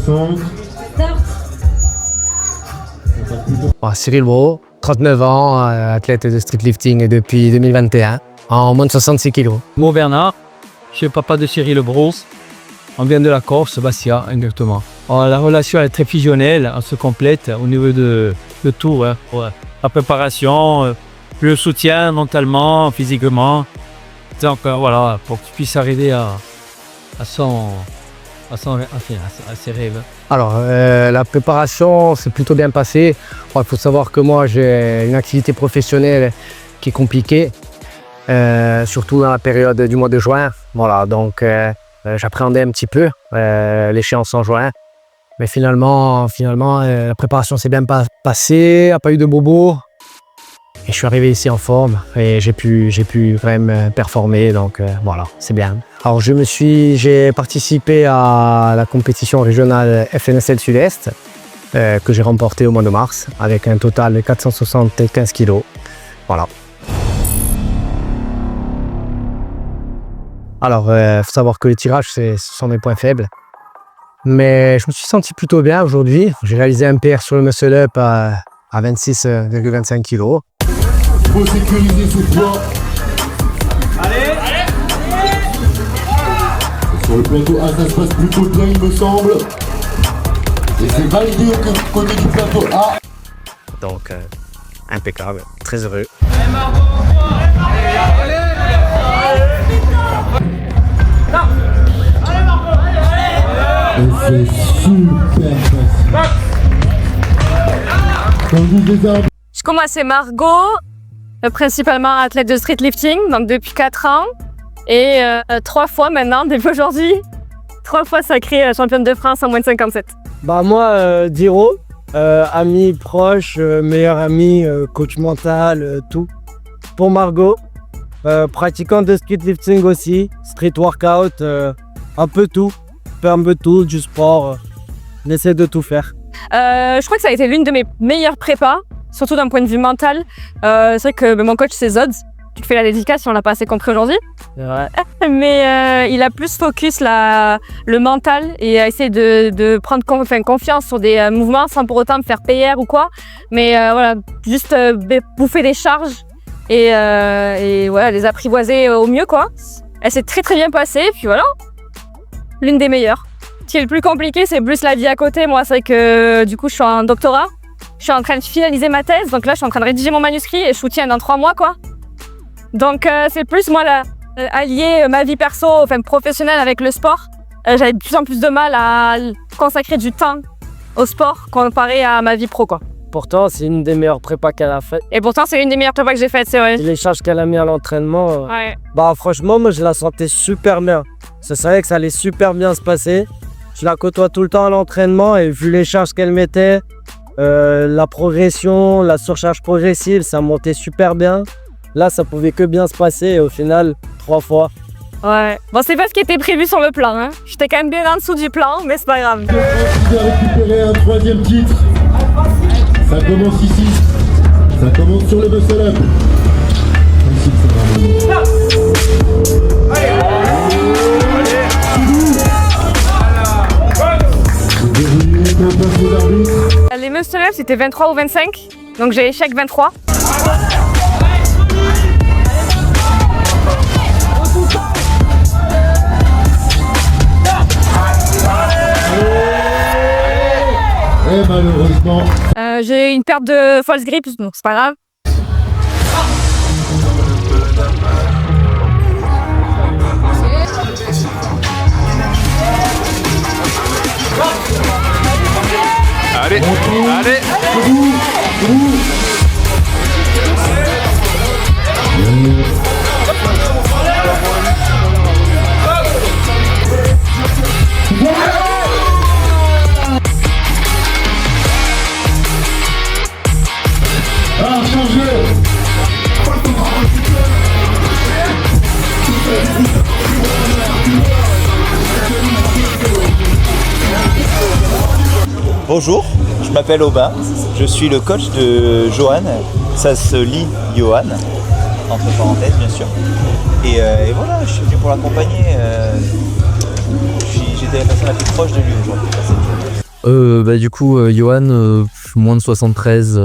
60. Cyril Brault, 39 ans, athlète de streetlifting depuis 2021, en moins de 66 kg. Mo Bernard, je suis papa de Cyril Brault. On vient de la Corse, Bastia, exactement. Alors, la relation est très fusionnelle, on se complète au niveau de tout. Hein, ouais. La préparation, le soutien mentalement, physiquement. Donc voilà, pour que tu puisses arriver à ses rêves. Alors, la préparation s'est plutôt bien passée. Il faut savoir que moi, j'ai une activité professionnelle qui est compliquée, surtout dans la période du mois de juin. Voilà, donc j'appréhendais un petit peu l'échéance en juin. Mais finalement, la préparation s'est bien passée, il n'y a pas eu de bobos. Et je suis arrivé ici en forme et j'ai pu quand même performer, donc voilà, c'est bien. Alors j'ai participé à la compétition régionale FNSL Sud-Est que j'ai remportée au mois de mars avec un total de 475 kg. Voilà. Alors, faut savoir que les tirages, ce sont mes points faibles. Mais je me suis senti plutôt bien aujourd'hui. J'ai réalisé un PR sur le muscle-up à 26,25 kg. Faut sécuriser ce poids. Allez. Sur le plateau A, ça se passe plutôt bien, il me semble. Et c'est validé au côté du plateau A. Donc, impeccable, très heureux. Et c'est super facile. Je commence, c'est Margot, principalement athlète de streetlifting, donc depuis 4 ans. Et 3 fois maintenant, depuis aujourd'hui, 3 fois sacrée championne de France en moins de 57. Bah moi, Diro, ami proche, meilleur ami, coach mental, tout. Pour Margot, pratiquante de streetlifting aussi, street workout, un peu tout. Un peu tout, du sport, on essaie de tout faire. Je crois que ça a été l'une de mes meilleures prépas, surtout d'un point de vue mental. C'est vrai que mon coach c'est Zod, tu fais la dédicace si on l'a pas assez compris aujourd'hui. Ouais. Mais il a plus focus le mental et a essayé de prendre confiance sur des mouvements sans pour autant me faire PR ou quoi. Mais voilà, juste bouffer des charges et voilà, les apprivoiser au mieux quoi. Elle s'est très bien passée, puis voilà. L'une des meilleures. Ce qui est le plus compliqué, c'est plus la vie à côté. Moi, c'est vrai que du coup, je suis en doctorat. Je suis en train de finaliser ma thèse. Donc là, je suis en train de rédiger mon manuscrit et je soutiens dans 3 mois, quoi. Donc, c'est plus, moi, allier ma vie perso, enfin professionnelle avec le sport. J'avais de plus en plus de mal à consacrer du temps au sport comparé à ma vie pro, quoi. Pourtant, c'est une des meilleures prépas qu'elle a faites. Et pourtant, c'est une des meilleures prépas que j'ai faites, c'est vrai. Les charges qu'elle a mis à l'entraînement, ouais. Bah franchement, moi, je la sentais super bien. Je savais que ça allait super bien se passer. Je la côtoie tout le temps à l'entraînement et vu les charges qu'elle mettait, la progression, la surcharge progressive, ça montait super bien. Là, ça pouvait que bien se passer et au final, 3 fois. Ouais. Bon, c'est pas ce qui était prévu sur le plan, hein. J'étais quand même bien en dessous du plan, mais c'est pas grave. Il a récupéré un 3e titre. Ça commence ici. Ça commence sur le muscle-up. Ici, c'est vraiment... Les muscle-up, c'était 23 ou 25, donc j'ai échec 23. Et malheureusement... J'ai une perte de false grip, donc c'est pas grave. Allez, allez. Bonjour, je m'appelle Aubin, je suis le coach de Johan, ça se lit Johan, entre parenthèses bien sûr. Et voilà, je suis venu pour l'accompagner, j'étais la personne la plus proche de lui aujourd'hui. Du coup, Johan, moins de 73,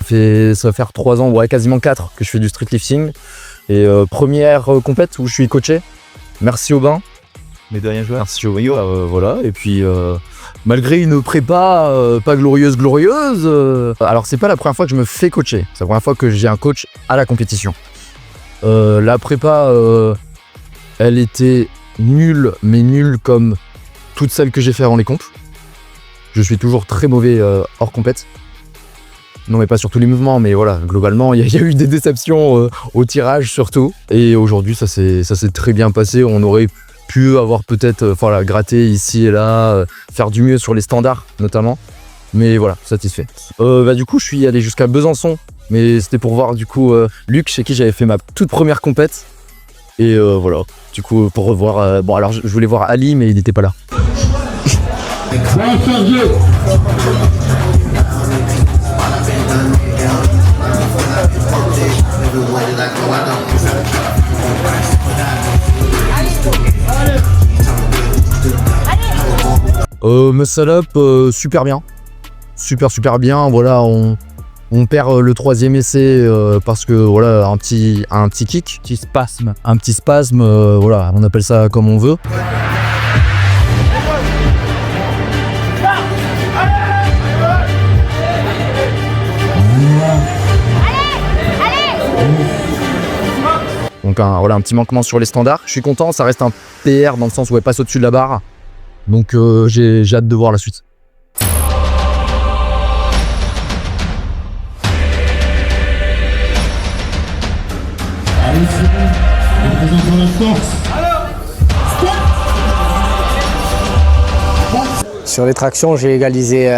ça va faire 3 ans, ouais, quasiment 4 que je fais du streetlifting. Et première compète où je suis coaché. Merci Aubin. Mais de rien jouer. Merci Aubin. Voilà. Et puis, malgré une prépa pas glorieuse, alors c'est pas la première fois que je me fais coacher. C'est la première fois que j'ai un coach à la compétition. La prépa, elle était nulle, mais nulle comme toutes celles que j'ai fait avant les comptes. Je suis toujours très mauvais hors compète. Non, mais pas sur tous les mouvements, mais voilà, globalement, il y a eu des déceptions au tirage surtout. Et aujourd'hui, ça s'est très bien passé. On aurait pu avoir peut-être, gratter ici et là, faire du mieux sur les standards notamment. Mais voilà, satisfait. Du coup, je suis allé jusqu'à Besançon, mais c'était pour voir du coup Luc, chez qui j'avais fait ma toute première compète. Et voilà, du coup, pour revoir. Bon, alors je voulais voir Ali, mais il n'était pas là. Muscle up, super bien. Super bien. Voilà, on perd le 3e essai parce que voilà, un petit kick. Un petit spasme, voilà, on appelle ça comme on veut. Donc un petit manquement sur les standards. Je suis content, ça reste un PR dans le sens où elle passe au-dessus de la barre. Donc j'ai hâte de voir la suite. Allez, c'est bon. Représentant la force. Sur les tractions, j'ai égalisé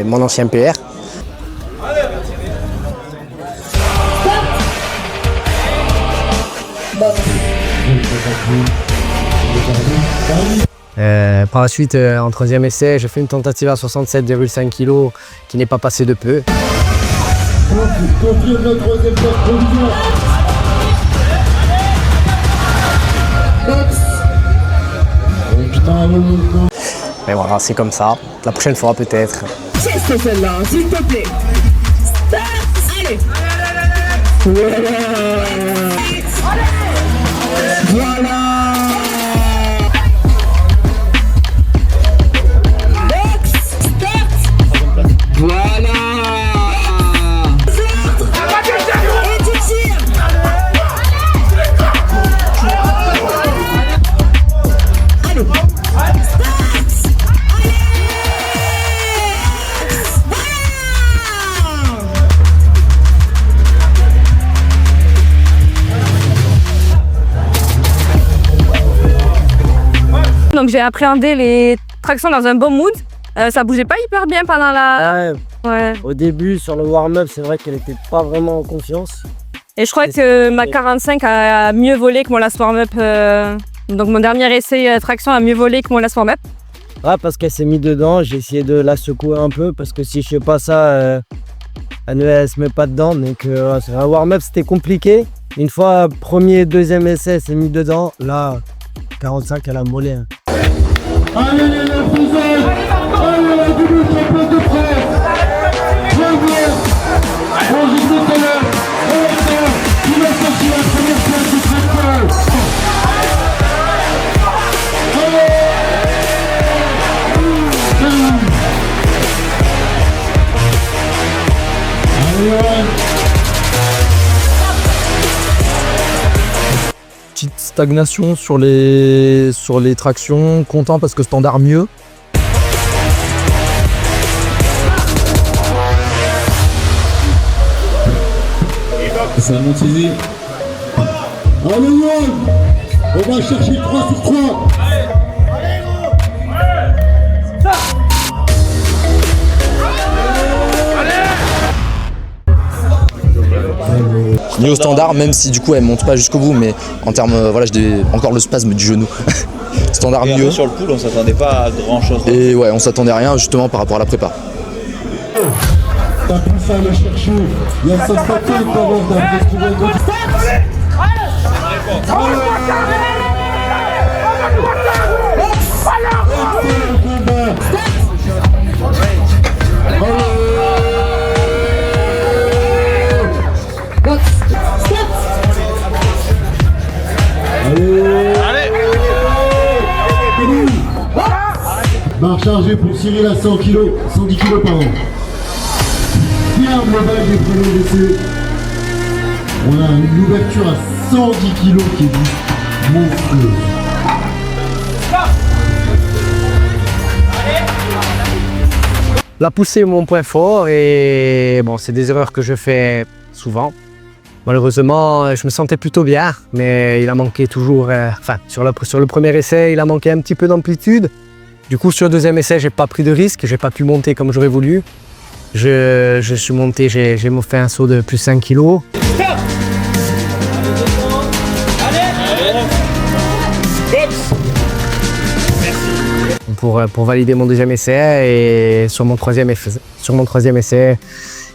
mon ancien PR. Par la suite, en 3e essai, j'ai fait une tentative à 67,5 kg qui n'est pas passée de peu. Confirme la 3e place provisoire. Max. Mais voilà, c'est comme ça. La prochaine fois peut-être. C'est celle-là, s'il te plaît. Allez. Voilà. Donc j'ai appréhendé les tractions dans un bon mood. Ça bougeait pas hyper bien pendant la... Ouais. Au début, sur le warm-up, c'est vrai qu'elle était pas vraiment en confiance. Et je crois que ma 45 a mieux volé que mon last warm-up. Donc mon dernier essai traction a mieux volé que mon last warm-up. Ouais, parce qu'elle s'est mise dedans, j'ai essayé de la secouer un peu, parce que si je fais pas ça, elle se met pas dedans. Donc un warm-up, c'était compliqué. Une fois, premier et 2e essai, elle s'est mise dedans. Là, 45, elle a molé. Hein. Allez les Lafouzettes. Allez la double championne de France. Première. Bonjour tout à l'heure. Il va sortir la première place du traction. Petite stagnation sur les tractions, content parce que standard mieux. Ça monte ici. Allez Yann, on va chercher 3 sur 3. Mieux au standard, même si du coup elle monte pas jusqu'au bout, mais en termes, voilà, j'ai encore le spasme du genou. Standard Et mieux. sur le pool, on s'attendait pas à grand chose. Et ouais, on s'attendait à rien justement par rapport à la prépa. T'as plus ça à le chercher. Il y a 150 avant d'après trouver un autre. chargé pour Cyril à 100 kg, 110 kg par an. Pierre Global des premiers essais. On a une ouverture à 110 kg qui est juste monstrueuse. La poussée est mon point fort et bon, c'est des erreurs que je fais souvent. Malheureusement, je me sentais plutôt bien, mais il a manqué toujours, sur le premier essai, il a manqué un petit peu d'amplitude. Du coup, sur le deuxième essai, j'ai pas pris de risque, j'ai pas pu monter comme j'aurais voulu. Je suis monté, j'ai fait un saut de plus 5 kg. Pour valider mon deuxième essai et sur mon troisième essai,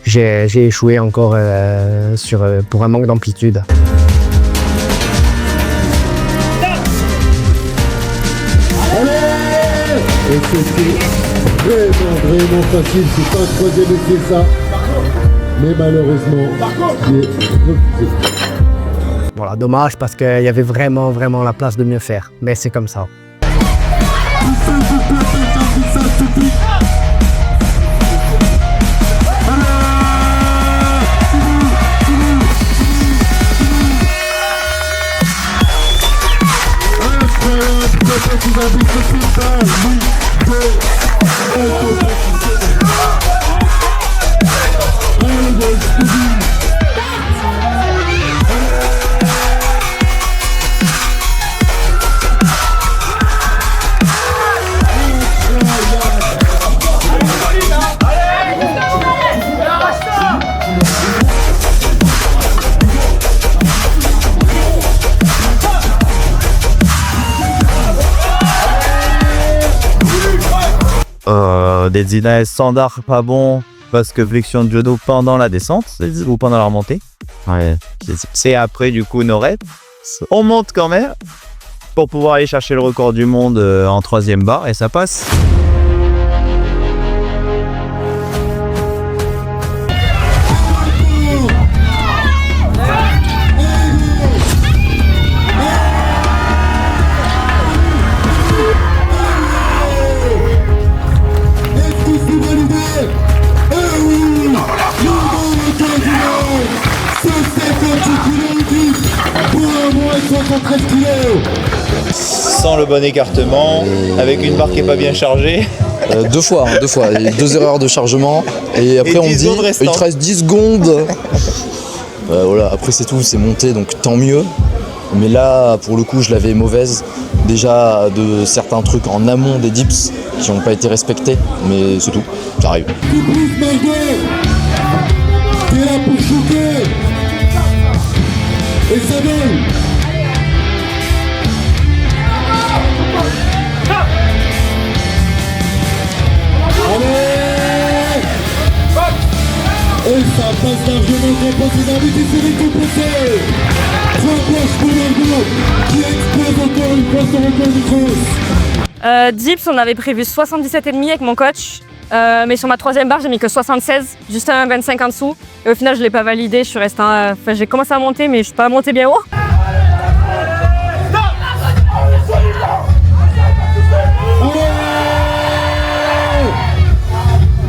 j'ai échoué encore pour un manque d'amplitude. Et c'était vraiment facile, c'est pas un troisième essai ça. Mais malheureusement, j'ai refusé. Voilà, dommage parce qu'il y avait vraiment la place de mieux faire. Mais c'est comme ça. Des dîners standards pas bons parce que flexion de judo pendant la descente ou pendant la remontée. Ouais. C'est après du coup nos reps. On monte quand même pour pouvoir aller chercher le record du monde en 3e barre et ça passe. Sans le bon écartement, avec une barre qui n'est pas bien chargée. Deux fois. Et 2 erreurs de chargement. Et après, on me dit, il te reste 10 secondes. Voilà, après, c'est tout, c'est monté, donc tant mieux. Mais là, pour le coup, je l'avais mauvaise. Déjà, de certains trucs en amont des dips qui n'ont pas été respectés. Mais c'est tout, ça arrive. T'es là pour choquer. Et ça vole. Allez. Et ça passe largement devant ses invités, c'est les compensés. 3 poches pour Margot, qui explose encore une fois son record de France. Dips, on avait prévu 77,5 avec mon coach. Mais sur ma 3e barre, j'ai mis que 76, juste un 25 en dessous. Et au final, je ne l'ai pas validé. Je suis resté j'ai commencé à monter, mais je ne suis pas monté bien haut.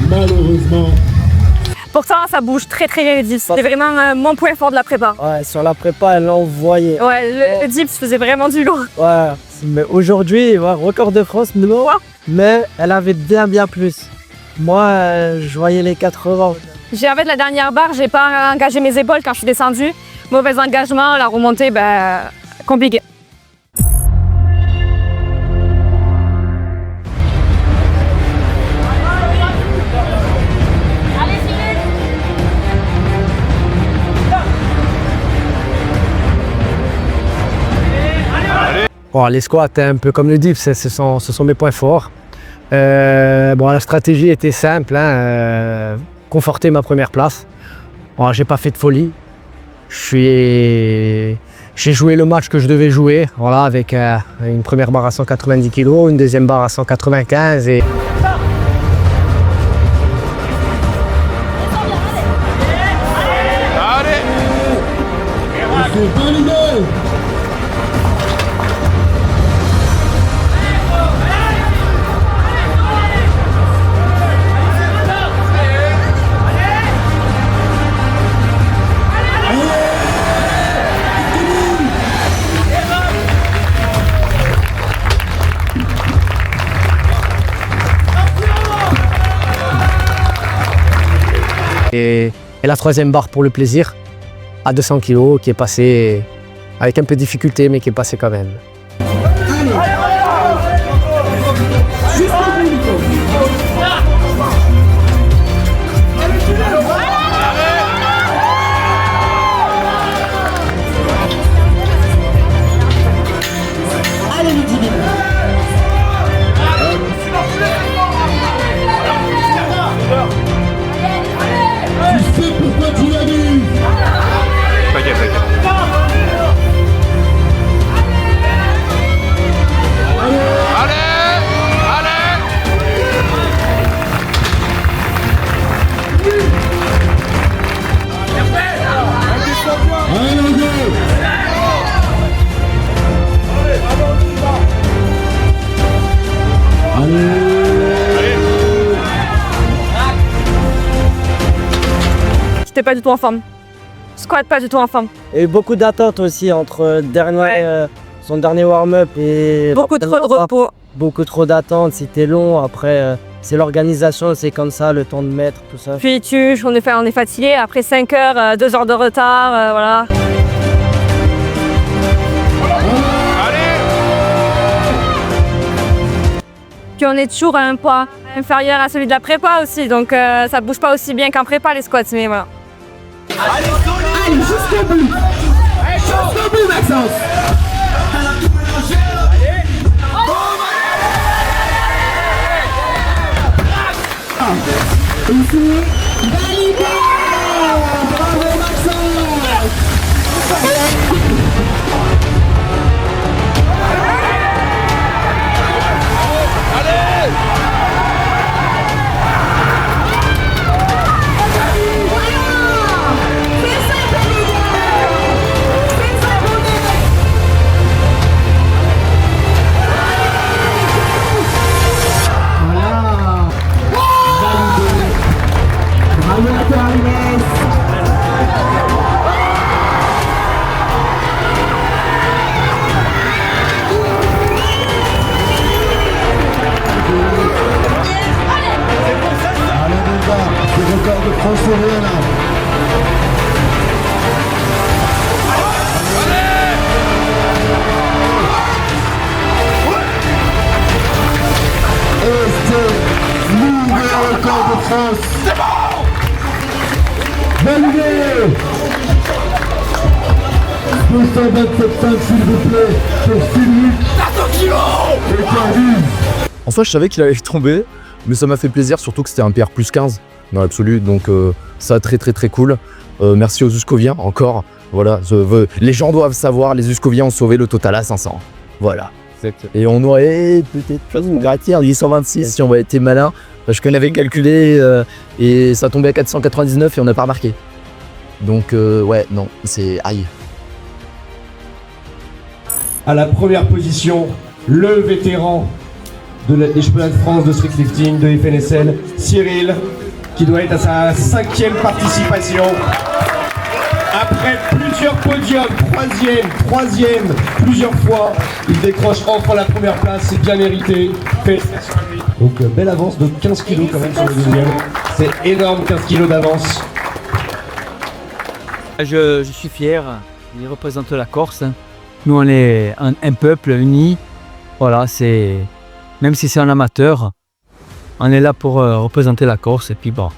Malheureusement. Pourtant, ça bouge très bien les dips. C'était vraiment mon point fort de la prépa. Ouais, sur la prépa, elle l'envoyait. Ouais, le dips faisait vraiment du lourd. Ouais, mais aujourd'hui, ouais, record de France, mais elle avait bien plus. Moi, je voyais les 80. En fait, la dernière barre, j'ai pas engagé mes épaules quand je suis descendue. Mauvais engagement, la remontée, compliqué. Bon, les squats, un peu comme le dips, ce sont mes points forts. La stratégie était simple, conforter ma première place. Bon, j'ai pas fait de folie. J'ai joué le match que je devais jouer, voilà, avec une première barre à 190 kg, une deuxième barre à 195 et... Et la troisième barre pour le plaisir, à 200 kg, qui est passée avec un peu de difficulté, mais qui est passée quand même. Tu sais pourquoi tu l'as dit? T'inquiète, t'inquiète. Allez, les gars. J'étais pas du tout en forme. Squat pas du tout en forme. Il y a eu beaucoup d'attentes aussi entre son dernier warm-up et... Beaucoup trop de repos. Beaucoup trop d'attentes, c'était long. Après, c'est l'organisation, c'est comme ça, le temps de mettre, tout ça. Puis on est fatigué. Après 5 heures, 2 heures de retard, voilà. Puis on est toujours à un poids inférieur à celui de la prépa aussi. Donc ça bouge pas aussi bien qu'en prépa les squats. Mais voilà. Allez, jusqu'au bout. Jusqu'au bout, Maxence. Ici, validé. Bravo, Maxence. C'est bon! Validé! 227,5 s'il vous plaît pour Philippe et Karim. En soi, je savais qu'il allait tomber, mais ça m'a fait plaisir, surtout que c'était un PR plus 15 dans l'absolu, donc ça très cool. Merci aux Uscoviens encore. Voilà, les gens doivent savoir, les Uscoviens ont sauvé le total à 500. Voilà. Et on aurait peut-être gratté en 826 si on avait été malin, parce qu'on avait calculé et ça tombait à 499 et on n'a pas remarqué. Donc ouais, non, c'est aïe. À la première position, le vétéran des championnats de France de street lifting de FNSL, Cyril, qui doit être à sa 5e participation. Après plusieurs podiums, troisième, plusieurs fois, il décroche enfin la première place, c'est bien mérité. Donc belle avance de 15 kg quand même sur le deuxième. C'est énorme, 15 kg d'avance. Je suis fier, il représente la Corse. Nous on est un peuple uni. Voilà, même si c'est un amateur, on est là pour représenter la Corse. Et puis bon,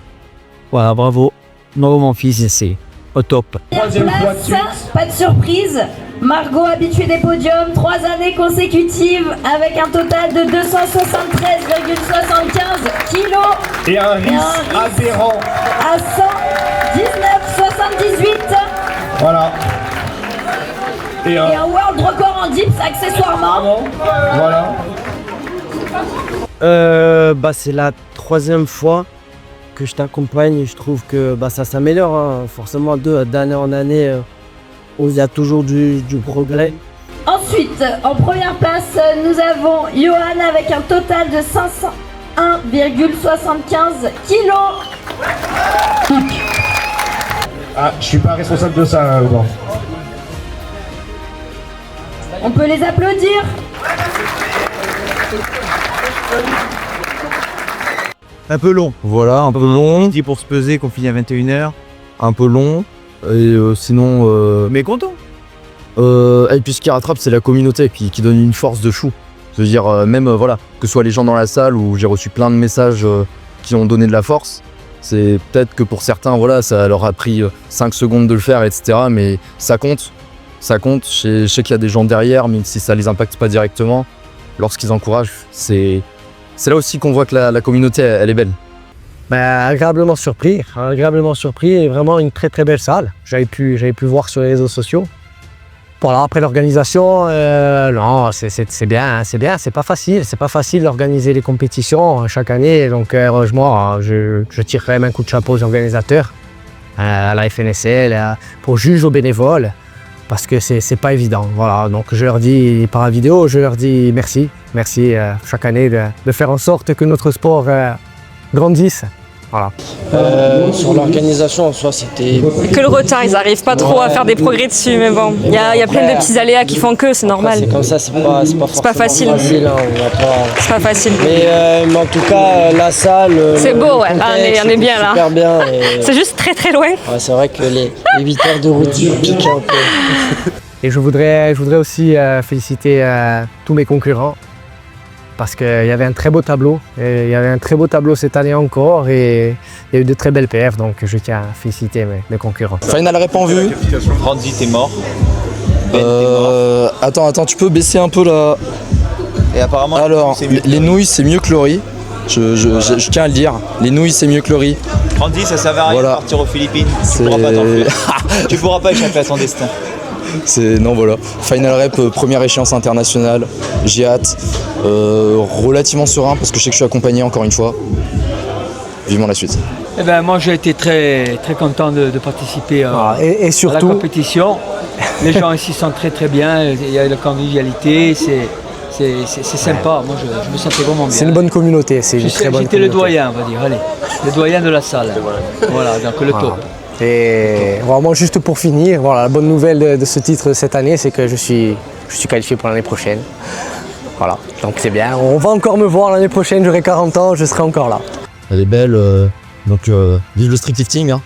voilà, bravo mon fils, c'est au top. Troisième fois de suite. Pas de surprise, Margot habituée des podiums, 3 années consécutives avec un total de 273,75 kilos Et un risque aberrant. à 119,78 Voilà. Et et un world record en dips accessoirement. Voilà. C'est la 3e fois que je t'accompagne et je trouve que ça s'améliore. Hein. Forcément, d'année en année, il y a toujours du progrès. Ensuite, en première place, nous avons Johan avec un total de 501,75 kilos. Ah, je suis pas responsable de ça, Aubin. On peut les applaudir. Un peu long. Voilà, un peu long, Dit pour se peser qu'on finit à 21h. un peu long. Et sinon, Mais content. et puis ce qui rattrape, c'est la communauté qui donne une force de fou. Je veux dire, même voilà, que ce soit les gens dans la salle où j'ai reçu plein de messages qui ont donné de la force. C'est peut-être que pour certains, voilà, ça leur a pris 5 secondes de le faire, etc. Mais ça compte. Ça compte. Je sais qu'il y a des gens derrière, même si ça les impacte pas directement. Lorsqu'ils encouragent, c'est là aussi qu'on voit que la communauté, elle est belle. Agréablement surpris et vraiment une très très belle salle. J'avais pu voir sur les réseaux sociaux. Voilà, après l'organisation, non, c'est bien, c'est pas facile d'organiser les compétitions chaque année, donc heureusement, je tire quand même un coup de chapeau aux organisateurs, à la FNSL, aux juges, aux bénévoles, parce que c'est pas évident. Voilà, donc je leur dis par la vidéo, je leur dis merci chaque année de faire en sorte que notre sport grandisse. Voilà. Sur l'organisation en soi, c'était Que le retard, ils n'arrivent pas trop à faire des progrès dessus, mais bon, il y a plein de petits aléas qui font que c'est normal. c'est comme ça, c'est pas forcément facile. hein, on va pas... C'est pas facile. Mais en tout cas, la salle, C'est beau, ouais. le Ah, contexte, on est bien, c'était là. super bien. Et, C'est juste très très loin. ouais, c'est vrai que les 8 heures de route piquent un peu. Et je voudrais aussi féliciter tous mes concurrents parce qu'il y avait un très beau tableau. Et il y avait un très beau tableau cette année encore et il y a eu de très belles perfs, donc je tiens à féliciter mes concurrents. Final rep en vue. Randy, t'es mort. Attends, tu peux baisser un peu là. Et apparemment, Alors, c'est mieux. les nouilles, c'est mieux que le riz. Je tiens à le dire. Les nouilles, c'est mieux que le riz. Randy, ça servait à rien Voilà. de partir aux Philippines. Tu C'est- pourras pas t'enfuir. Tu pourras pas échapper à ton destin. Non, voilà. Final rep, première échéance internationale. J'ai hâte. Relativement serein parce que je sais que je suis accompagné encore une fois. Vivement la suite. Eh ben, moi, j'ai été très, très content de participer Et à la surtout, compétition. Les gens ici sont très très bien, il y a la convivialité, c'est sympa. Moi, je me sentais vraiment bien. c'est une bonne communauté, c'est une très bonne J'étais le communauté. doyen, on va dire, allez. Le doyen de la salle. Voilà, donc le top. Et vraiment juste pour finir, voilà, la bonne nouvelle de ce titre cette année, c'est que je suis qualifié pour l'année prochaine. Voilà, donc c'est bien. On va encore me voir l'année prochaine, j'aurai 40 ans, je serai encore là. Elle est belle. Donc, vive le street lifting. Hein.